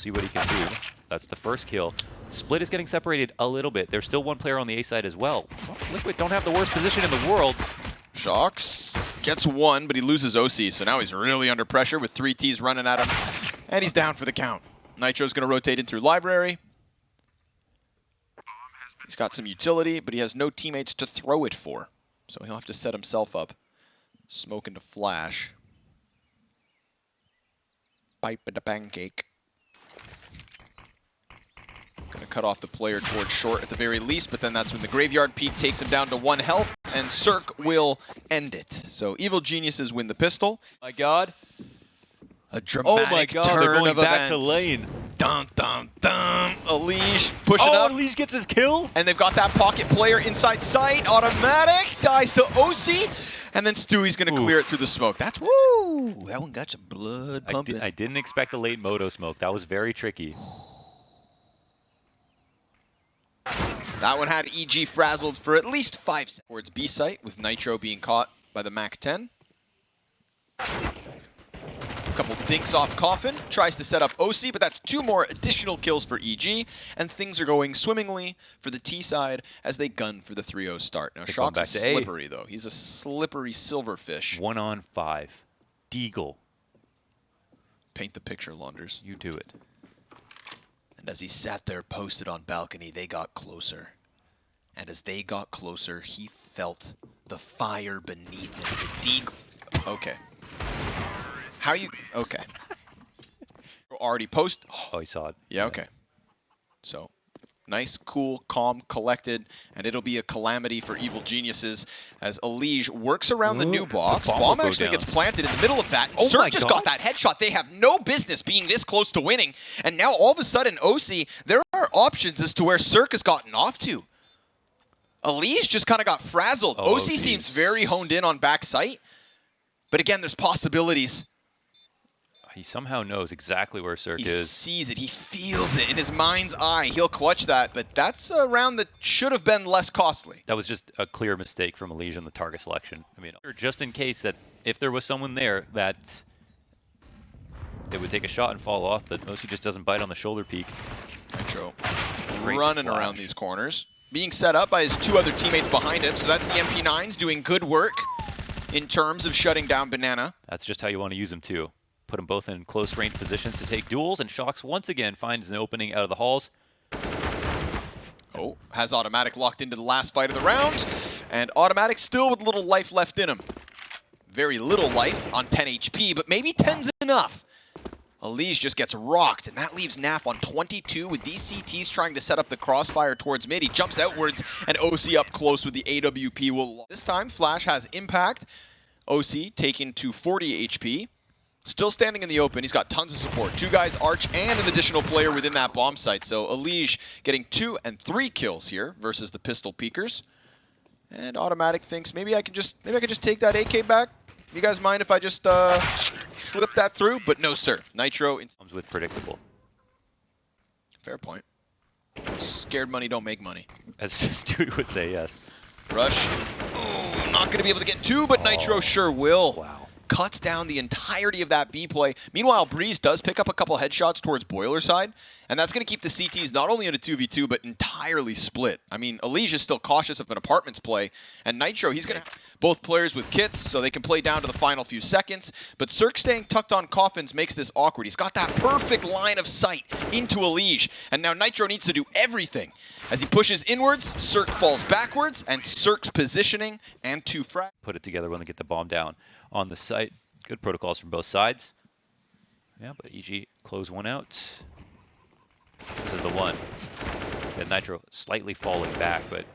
see what he can do. That's the first kill. Split is getting separated a little bit. There's still one player on the A side as well. Liquid don't have the worst position in the world. Shox gets one, but he loses OC, so now he's really under pressure with 3 Ts running at him, and he's down for the count. Nitro's going to rotate in through Library. He's got some utility, but he has no teammates to throw it for, so he'll have to set himself up. Smoke into Flash. Pipe into Pancake. Gonna cut off the player towards short at the very least, but then that's when the Graveyard Peak takes him down to 1 health, and Cirque will end it. So Evil Geniuses win the pistol. My God. A dramatic oh my God, turn they're going of back events. to lane. Dum, dum, dum. Elige pushing up. Elige gets his kill. And they've got that pocket player inside sight. Automatic dies to OC. And then Stewie's going to clear it through the smoke. That's woo! That one got some blood pumping. I didn't expect a late Moto smoke. That was very tricky. That one had EG frazzled for at least 5 seconds. Towards B site with Nitro being caught by the Mac 10. A couple dinks off Coffin. Tries to set up OC, but that's 2 more additional kills for EG. And things are going swimmingly for the T side as they gun for the 3-0 start. Now, Shox is slippery, though. He's a slippery silverfish. 1 on 5. Deagle. Paint the picture, Launders. You do it. And as he sat there posted on balcony, they got closer. And as they got closer, he felt the fire beneath him. The Deagle. Okay. How you... Okay. Already post... Oh, he saw it. Yeah, okay. So, nice, cool, calm, collected, and it'll be a calamity for Evil Geniuses as Elige works around the new box. Bomb actually gets planted in the middle of that. Cirque just got that headshot. They have no business being this close to winning. And now all of a sudden, OC, there are options as to where Cirque has gotten off to. Elige just kind of got frazzled. OC seems very honed in on back sight. But again, there's possibilities. He somehow knows exactly where Cirque is. He sees it. He feels it in his mind's eye. He'll clutch that, but that's a round that should have been less costly. That was just a clear mistake from Elige in the target selection. I mean, just in case that if there was someone there that they would take a shot and fall off, but OC just doesn't bite on the shoulder peak. Nitro running around these corners. Being set up by his 2 other teammates behind him, so that's the MP9s doing good work in terms of shutting down Banana. That's just how you want to use them, too. Put them both in close range positions to take duels, and Shox once again finds an opening out of the halls. Oh, has Automatic locked into the last fight of the round, and Automatic still with little life left in him. Very little life on 10 HP, but maybe 10's enough. Elige just gets rocked, and that leaves Naf on 22 with these CTs trying to set up the crossfire towards mid. He jumps outwards, and OC up close with the AWP will... This time, Flash has impact. OC taken to 40 HP. Still standing in the open. He's got tons of support. 2 guys, Arch, and an additional player within that bomb site. So Elige getting 2 and 3 kills here versus the pistol peekers. And Automatic thinks maybe I can just take that AK back. You guys mind if I just slip that through? But no, sir. Nitro comes with predictable. Fair point. Scared money don't make money. As Stewie would say, yes. Rush. Oh, not going to be able to get 2, but Nitro sure will. Wow. Cuts down the entirety of that B play. Meanwhile, Breeze does pick up a couple headshots towards Boiler side, and that's going to keep the CTs not only in a 2v2, but entirely split. I mean, Elige is still cautious of an apartments play, and Nitro, he's going to have both players with kits, so they can play down to the final few seconds, but Cirque staying tucked on coffins makes this awkward. He's got that perfect line of sight into Elige, and now Nitro needs to do everything. As he pushes inwards, Cirque falls backwards, and Cirque's positioning and 2 frags. Put it together when they get the bomb down on the site. Good protocols from both sides. Yeah, but EG close one out. This is the one. Got Nitro slightly falling back, but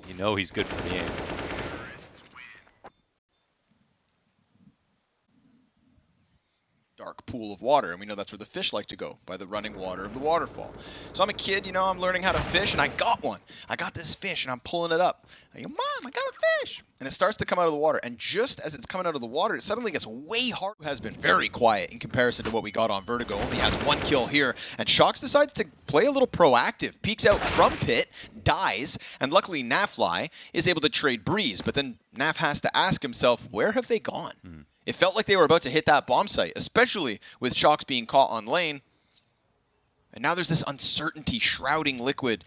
you know he's good for the aim. Dark pool of water, and we know that's where the fish like to go, by the running water of the waterfall. So I'm a kid, you know, I'm learning how to fish, and I got one. I got this fish, and I'm pulling it up. I go, Mom, I got a fish! And it starts to come out of the water, and just as it's coming out of the water, it suddenly gets way hard. It has been very quiet in comparison to what we got on Vertigo. Only has 1 kill here, and Shox decides to play a little proactive. Peeks out from pit, dies, and luckily Nafly is able to trade Breeze, but then Naf has to ask himself, where have they gone? It felt like they were about to hit that bomb site, especially with Shox being caught on lane. And now there's this uncertainty shrouding Liquid.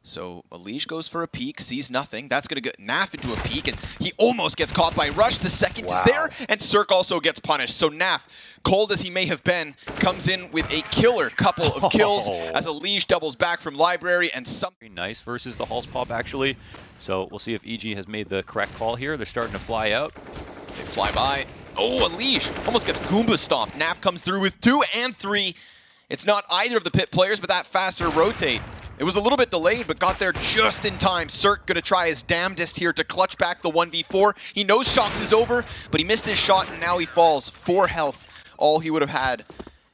So Elige goes for a peek, sees nothing. That's going to get Naf into a peek, and he almost gets caught by Rush. The second is there, and Cirque also gets punished. So Naf, cold as he may have been, comes in with a killer couple of kills as Elige doubles back from Library and some. Very nice versus the Hulse Pop, actually. So we'll see if EG has made the correct call here. They're starting to fly out. They fly by. Oh, Elige almost gets Goomba stomped. Naf comes through with 2 and 3. It's not either of the pit players, but that faster rotate. It was a little bit delayed, but got there just in time. Cirque gonna try his damnedest here to clutch back the 1v4. He knows Shox is over, but he missed his shot, and now he falls. 4 health, all he would have had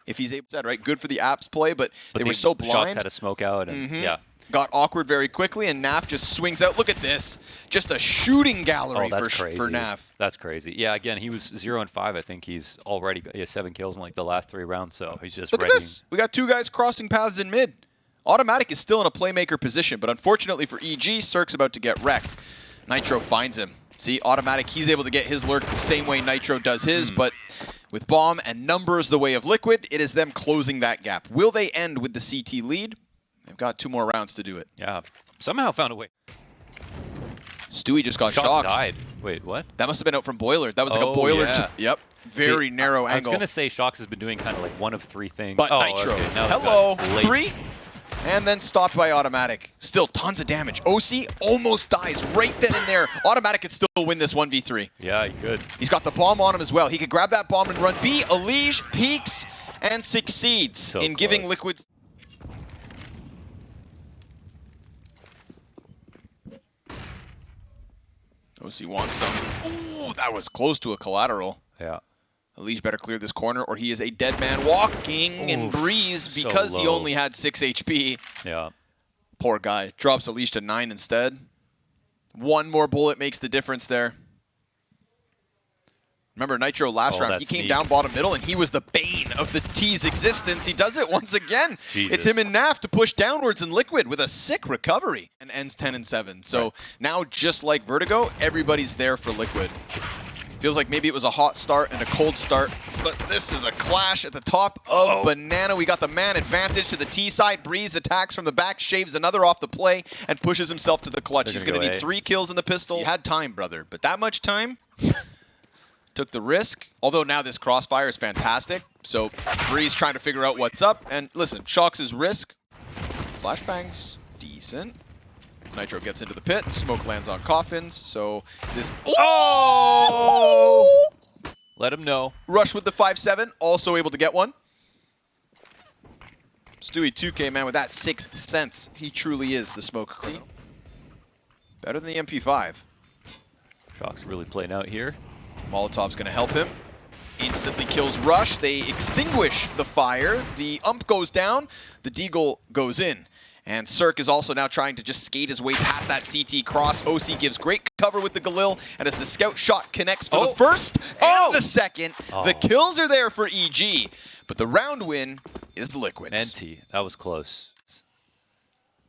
if he's able to, right? Good for the apps play, but they were so blind. Shots had a smoke out, and yeah. Got awkward very quickly, and Naf just swings out. Look at this. Just a shooting gallery for Naf. That's crazy. Yeah, again, he was 0 and 5. I think he's already he has 7 kills in like the last 3 rounds, so he's just Look at this. We got 2 guys crossing paths in mid. Automatic is still in a playmaker position, but unfortunately for EG, Cirque's about to get wrecked. Nitro finds him. See, Automatic, he's able to get his lurk the same way Nitro does his, but with Bomb and numbers the way of Liquid, it is them closing that gap. Will they end with the CT lead? They've got 2 more rounds to do it. Yeah, somehow found a way. Stewie just got Shox shocked. Died. Wait, what? That must have been out from Boiler. That was like a Boiler. Yeah. Yep. Very narrow angle. I was going to say Shox has been doing kind of like one of 3 things. But Nitro. Okay, now Hello. 3. And then stopped by Automatic. Still tons of damage. OC almost dies right then and there. Automatic could still win this 1v3. Yeah, he could. He's got the bomb on him as well. He could grab that bomb and run B. Elige peeks and succeeds in giving Liquid. OC wants some. Ooh, that was close to a collateral. Yeah. Elige better clear this corner, or he is a dead man walking in Breeze because he only had 6 HP. Yeah. Poor guy. Drops Elige to 9 instead. 1 more bullet makes the difference there. Remember Nitro last round, he came down bottom middle, and he was the bane of the T's existence. He does it once again. Jesus. It's him and Naf to push downwards in Liquid with a sick recovery, and ends 10 and 7. So now, just like Vertigo, everybody's there for Liquid. Feels like maybe it was a hot start and a cold start, but this is a clash at the top of Banana. We got the man advantage to the T side. Breeze attacks from the back, shaves another off the play, and pushes himself to the clutch. He's going to need 3 kills in the pistol. You had time, brother, but that much time? Took the risk, although now this crossfire is fantastic. So Breeze trying to figure out what's up. And listen, Shox' risk. Flashbangs, decent. Nitro gets into the pit. Smoke lands on coffins. So this. Oh! Let him know. Rush with the 5-7, also able to get one. Stewie 2K, man, with that 6th sense. He truly is the smoke criminal. Better than the MP5. Shox really playing out here. Molotov's going to help him. Instantly kills Rush. They extinguish the fire. The ump goes down. The deagle goes in. And Cirque is also now trying to just skate his way past that CT cross. OC gives great cover with the Galil. And as the scout shot connects for the first and the second, the kills are there for EG. But the round win is Liquid's. NT, that was close.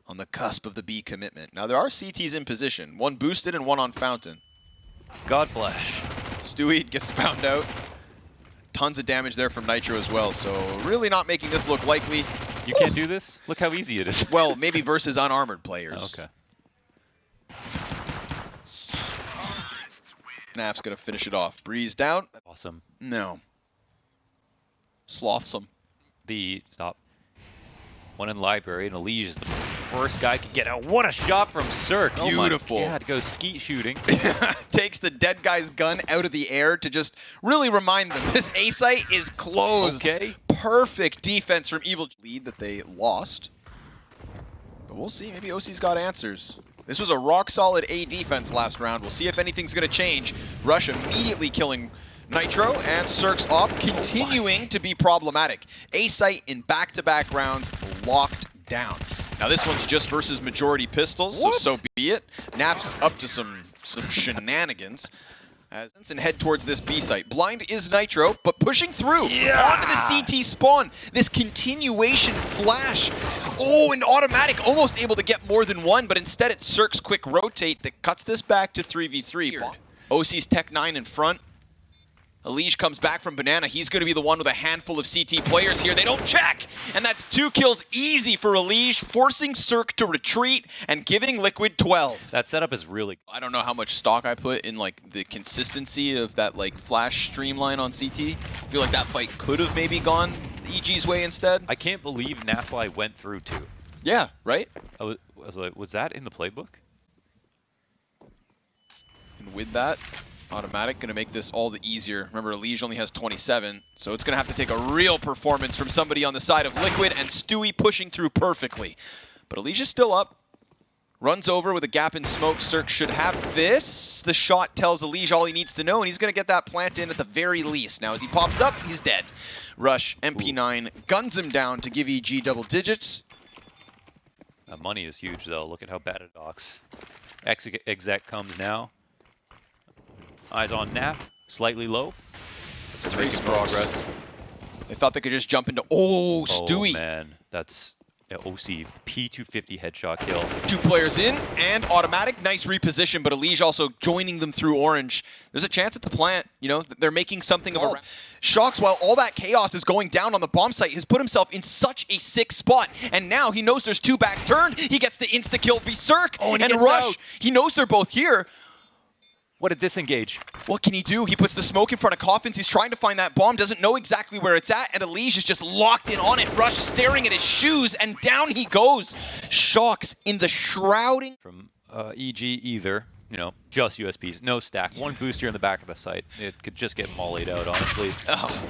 On the cusp of the B commitment. Now there are CTs in position. 1 boosted and 1 on Fountain. Godflash. Stewie gets found out. Tons of damage there from Nitro as well, so really not making this look likely. You can't do this? Look how easy it is. Well, maybe versus unarmored players. Okay. Naf's going to finish it off. Breeze down. Awesome. No. Slothsome. Stop. 1 in Library, and Elige is the first guy to get out. What a shot from Cirque. Beautiful. Oh my God, go skeet shooting. Takes the dead guy's gun out of the air to just really remind them this A site is closed. Okay. Perfect defense from Evil. Lead that they lost. But we'll see. Maybe OC's got answers. This was a rock-solid A defense last round. We'll see if anything's going to change. Rush immediately killing Nitro, and Cirque's op continuing to be problematic. A site in back-to-back rounds locked down. Now this one's just versus majority pistols, so be it. Naf's up to some shenanigans. And head towards this B site. Blind is Nitro, but pushing through onto the CT spawn. This continuation flash. Oh, and Automatic almost able to get more than 1, but instead it's Cirque's quick rotate that cuts this back to 3v3. OC's Tech 9 in front. Elige comes back from Banana. He's going to be the one with a handful of CT players here. They don't check! And that's 2 kills easy for Elige, forcing Cirque to retreat and giving Liquid 12. That setup is really... I don't know how much stock I put in like the consistency of that like flash streamline on CT. I feel like that fight could have maybe gone EG's way instead. I can't believe Nafly went through 2. Yeah, right? I was like, was that in the playbook? And with that, Automatic going to make this all the easier. Remember, Elige only has 27, so it's going to have to take a real performance from somebody on the side of Liquid, and Stewie pushing through perfectly. But Elige is still up. Runs over with a gap in smoke. Cirque should have this. The shot tells Elige all he needs to know, and he's going to get that plant in at the very least. Now, as he pops up, he's dead. Rush, MP9, guns him down to give EG double digits. Money is huge, though. Look at how bad it docks. Exec comes now. Eyes on Nap, slightly low. It's 3 progress. They thought they could just jump into... Oh, Stewie. Oh, man. That's OC. P250 headshot kill. 2 players in, and Automatic. Nice reposition, but Elige also joining them through Orange. There's a chance at the plant. You know, they're making something of a... Shox, while all that chaos is going down on the bomb site, has put himself in such a sick spot. And now he knows there's 2 backs turned. He gets the insta-kill v Cirque. Oh, and Rush. out. He knows they're both here. What a disengage. What can he do? He puts the smoke in front of Coffins. He's trying to find that bomb, doesn't know exactly where it's at, and Elige is just locked in on it. Rush staring at his shoes, and down he goes. Shox in the shrouding. From EG either, you know, just USPs, no stack. 1 booster in the back of the site. It could just get mollied out, honestly.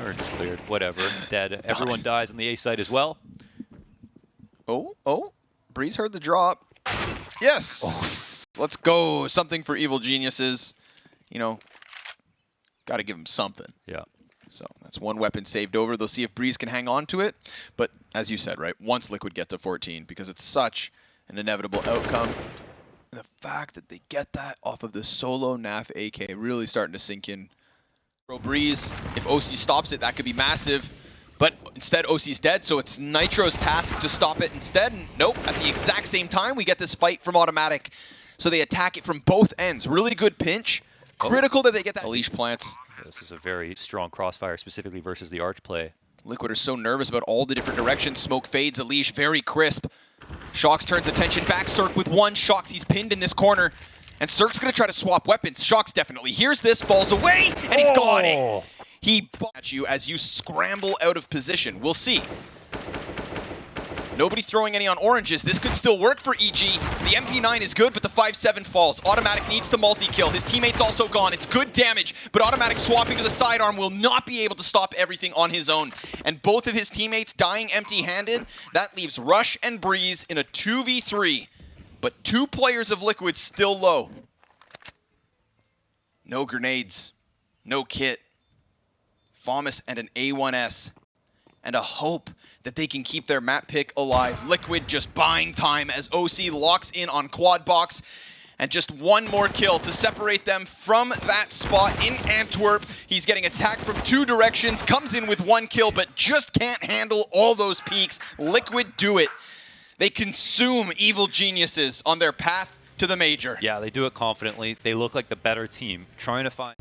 Or just cleared, whatever. Dead. Everyone dies on the A site as well. Oh. Breeze heard the drop. Yes! Let's go. Something for Evil Geniuses. You know, got to give them something. Yeah. So that's 1 weapon saved over. They'll see if Breeze can hang on to it. But as you said, right, once Liquid get to 14, because it's such an inevitable outcome, the fact that they get that off of the solo NAF AK really starting to sink in. Breeze, if OC stops it, that could be massive. But instead, OC's dead, so it's Nitro's task to stop it instead. And nope, at the exact same time, we get this fight from Automatic. So they attack it from both ends. Really good pinch. Critical that they get that. Elige plants. This is a very strong crossfire, specifically versus the Arch play. Liquid are so nervous about all the different directions. Smoke fades, Elige very crisp. Shox turns attention back. Cirque with 1. Shox, he's pinned in this corner. And Cirque's going to try to swap weapons. Shox definitely hears this, falls away, and he's got it. He at you as you scramble out of position. We'll see. Nobody throwing any on oranges. This could still work for EG. The MP9 is good, but the 5-7 falls. Automatic needs to multi-kill. His teammate's also gone. It's good damage, but Automatic swapping to the sidearm will not be able to stop everything on his own. And both of his teammates dying empty-handed. That leaves Rush and Breeze in a 2v3, but 2 players of Liquid still low. No grenades, no kit. FAMAS and an A1S. And a hope that they can keep their map pick alive. Liquid just buying time as OC locks in on quad box. And just 1 more kill to separate them from that spot in Antwerp. He's getting attacked from 2 directions, comes in with 1 kill, but just can't handle all those peaks. Liquid do it. They consume Evil Geniuses on their path to the major. Yeah, they do it confidently. They look like the better team, trying to find...